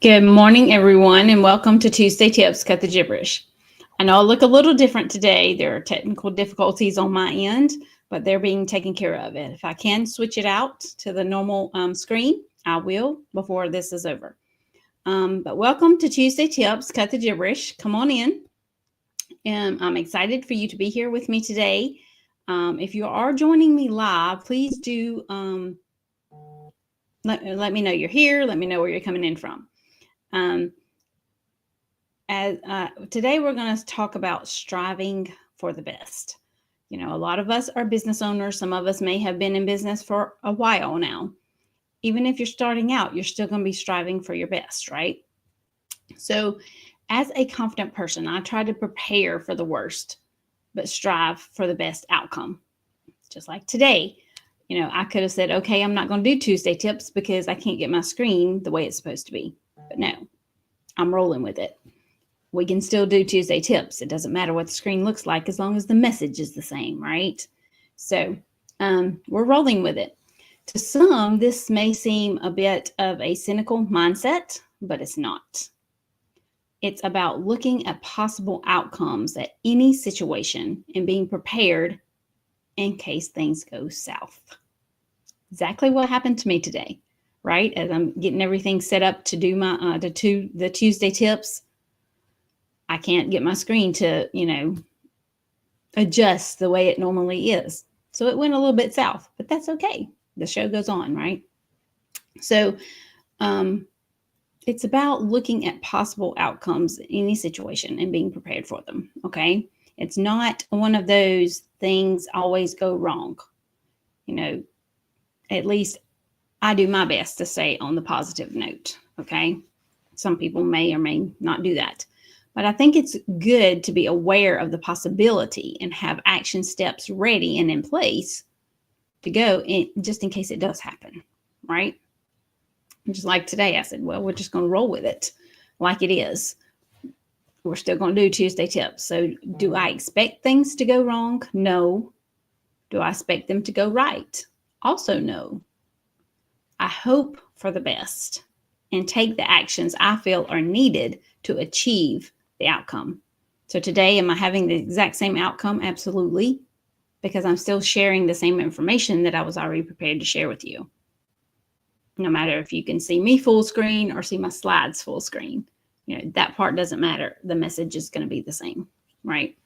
Good morning, everyone, and welcome to Tuesday Tips, Cut the Gibberish. I know I look a little different today. There are technical difficulties on my end, but they're being taken care of. And if I can switch it out to the normal screen, I will before this is over. But welcome to Tuesday Tips, Cut the Gibberish. Come on in. And I'm excited for you to be here with me today. If you are joining me live, please do let me know you're here. Let me know where you're coming in from. Today we're going to talk about striving for the best. You know, a lot of us are business owners. Some of us may have been in business for a while now. Even if you're starting out, you're still going to be striving for your best, right? So as a confident person, I try to prepare for the worst, but strive for the best outcome. Just like today, you know, I could have said, okay, I'm not going to do Tuesday tips because I can't get my screen the way it's supposed to be. But no, I'm rolling with it. We can still do Tuesday tips. It doesn't matter what the screen looks like as long as the message is the same, right? So we're rolling with it. To some, this may seem a bit of a cynical mindset, but it's not. It's about looking at possible outcomes at any situation and being prepared in case things go south. Exactly what happened to me today, right? As I'm getting everything set up to do my the Tuesday tips, I can't get my screen to, adjust the way it normally is. So it went a little bit south, but that's okay. The show goes on, right? So it's about looking at possible outcomes in any situation and being prepared for them, okay? It's not one of those things always go wrong. At least I do my best to stay on the positive note, okay? Some people may or may not do that. But I think it's good to be aware of the possibility and have action steps ready and in place to go just in case it does happen, right? Just like today, I said, well, we're just going to roll with it like it is. We're still going to do Tuesday tips. So do I expect things to go wrong? No. Do I expect them to go right? Also, no. I hope for the best and take the actions I feel are needed to achieve the outcome. So today, am I having the exact same outcome? Absolutely. Because I'm still sharing the same information that I was already prepared to share with you. No matter if you can see me full screen or see my slides full screen, that part doesn't matter. The message is going to be the same, right?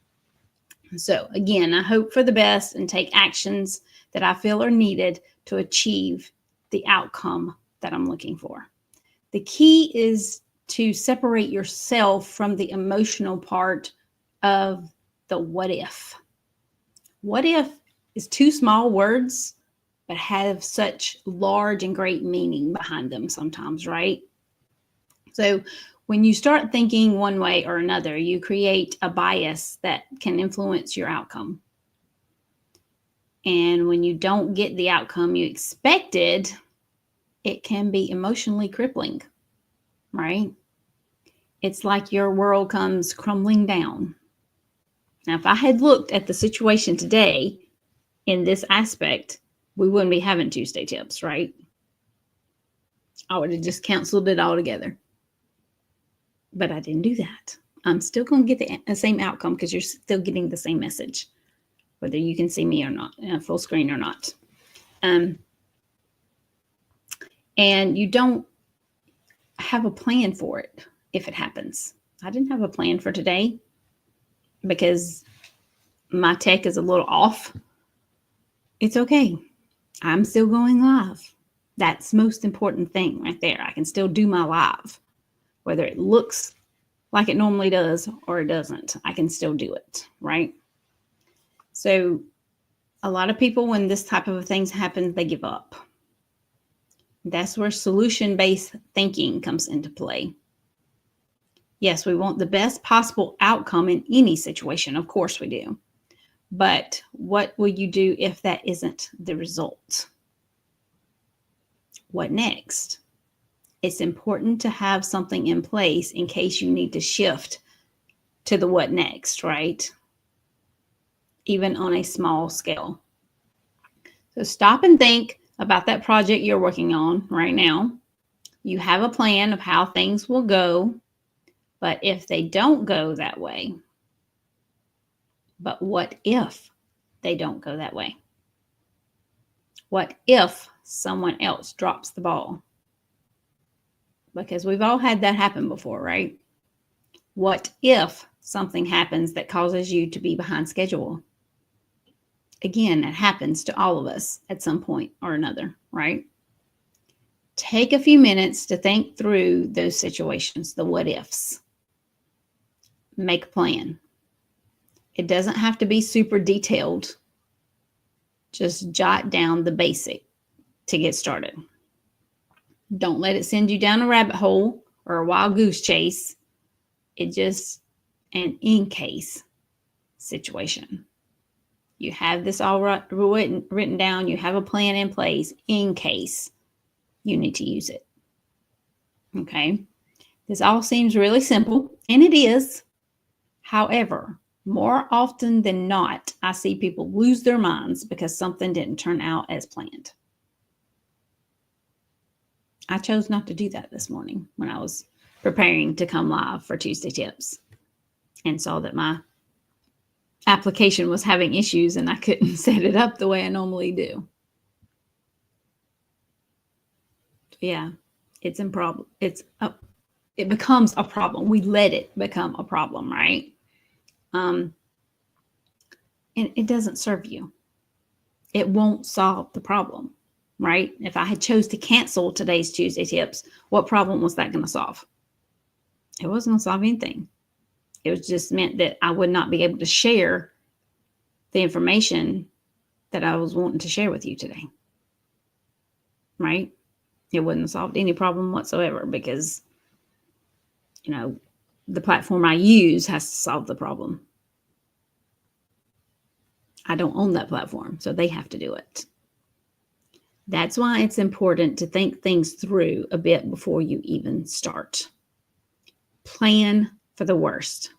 So again, I hope for the best and take actions that I feel are needed to achieve the outcome that I'm looking for. The key is to separate yourself from the emotional part of the what if. What if is two small words, but have such large and great meaning behind them sometimes, right? So when you start thinking one way or another, you create a bias that can influence your outcome. And when you don't get the outcome you expected, it can be emotionally crippling, right? It's like your world comes crumbling down. Now, if I had looked at the situation today in this aspect, we wouldn't be having Tuesday tips, right? I would have just canceled it altogether. But I didn't do that. I'm still going to get the same outcome because you're still getting the same message, whether you can see me or not, full screen or not. And you don't have a plan for it if it happens. I didn't have a plan for today because my tech is a little off. It's okay. I'm still going live. That's the most important thing right there. I can still do my live, whether it looks like it normally does or it doesn't. I can still do it, right? So a lot of people, when this type of things happen, they give up. That's where solution-based thinking comes into play. Yes, we want the best possible outcome in any situation. Of course we do. But what will you do if that isn't the result? What next? It's important to have something in place in case you need to shift to the what next, right? Even on a small scale. So stop and think about that project you're working on right now. You have a plan of how things will go, but if they don't go that way, but what if they don't go that way? What if someone else drops the ball? Because we've all had that happen before, right? What if something happens that causes you to be behind schedule? Again, it happens to all of us at some point or another, right? Take a few minutes to think through those situations, the what ifs. Make a plan. It doesn't have to be super detailed. Just jot down the basic to get started. Don't let it send you down a rabbit hole or a wild goose chase. It's just an in case situation. You have this all written down. You have a plan in place in case you need to use it. Okay. This all seems really simple, and it is. However, more often than not, I see people lose their minds because something didn't turn out as planned. I chose not to do that this morning when I was preparing to come live for Tuesday Tips and saw that my application was having issues and I couldn't set it up the way I normally do. Yeah, it becomes a problem. We let it become a problem, right? And it doesn't serve you. It won't solve the problem, right? If I had chose to cancel today's Tuesday Tips, what problem was that going to solve? It wasn't going to solve anything. It was just meant that I would not be able to share the information that I was wanting to share with you today, right? It wouldn't have solved any problem whatsoever because, the platform I use has to solve the problem. I don't own that platform, so they have to do it. That's why it's important to think things through a bit before you even start. Plan for the worst,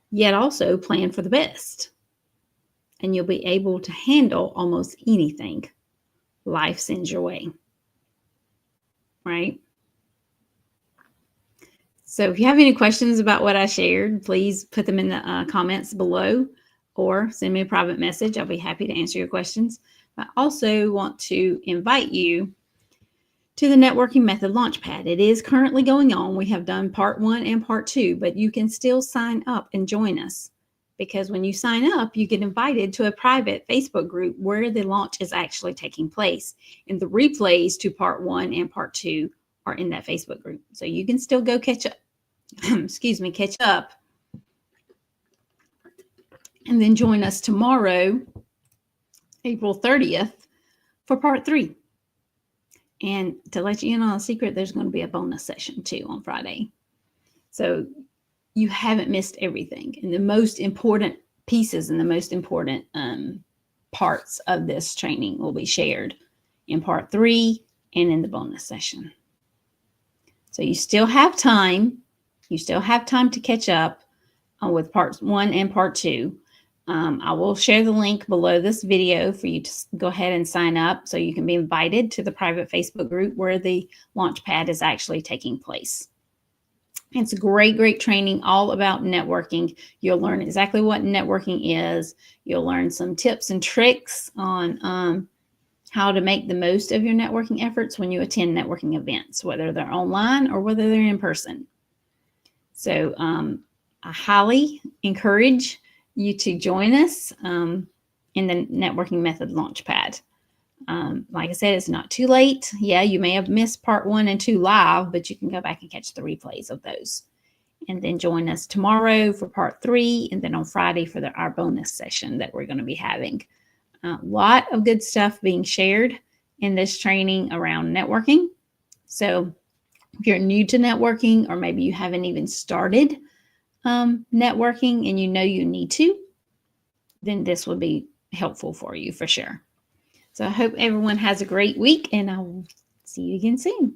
yet also plan for the best. And you'll be able to handle almost anything life sends your way. Right? So if you have any questions about what I shared, please put them in the comments below or send me a private message. I'll be happy to answer your questions. I also want to invite you to the Networking Method Launchpad. It is currently going on. We have done part 1 and part 2, but you can still sign up and join us because when you sign up, you get invited to a private Facebook group where the launch is actually taking place. And the replays to part 1 and part 2 are in that Facebook group. So you can still go catch up, catch up. And then join us tomorrow, April 30th, for part 3. And to let you in on a secret, there's going to be a bonus session too on Friday. So you haven't missed everything. And the most important pieces and the most important parts of this training will be shared in part 3 and in the bonus session. So you still have time. You still have time to catch up with parts 1 and part 2. I will share the link below this video for you to go ahead and sign up so you can be invited to the private Facebook group where the Launchpad is actually taking place. It's a great training all about networking. You'll learn exactly what networking is. You'll learn some tips and tricks on how to make the most of your networking efforts when you attend networking events, whether they're online or whether they're in person. So I highly encourage you to join us in the Networking Method Launchpad. Like I said, it's not too late. Yeah, you may have missed part 1 and 2 live, but you can go back and catch the replays of those. And then join us tomorrow for part 3, and then on Friday for our bonus session that we're going to be having. A lot of good stuff being shared in this training around networking. So if you're new to networking, or maybe you haven't even started networking and you know you need to, then this would be helpful for you for sure. So I hope everyone has a great week, and I will see you again soon.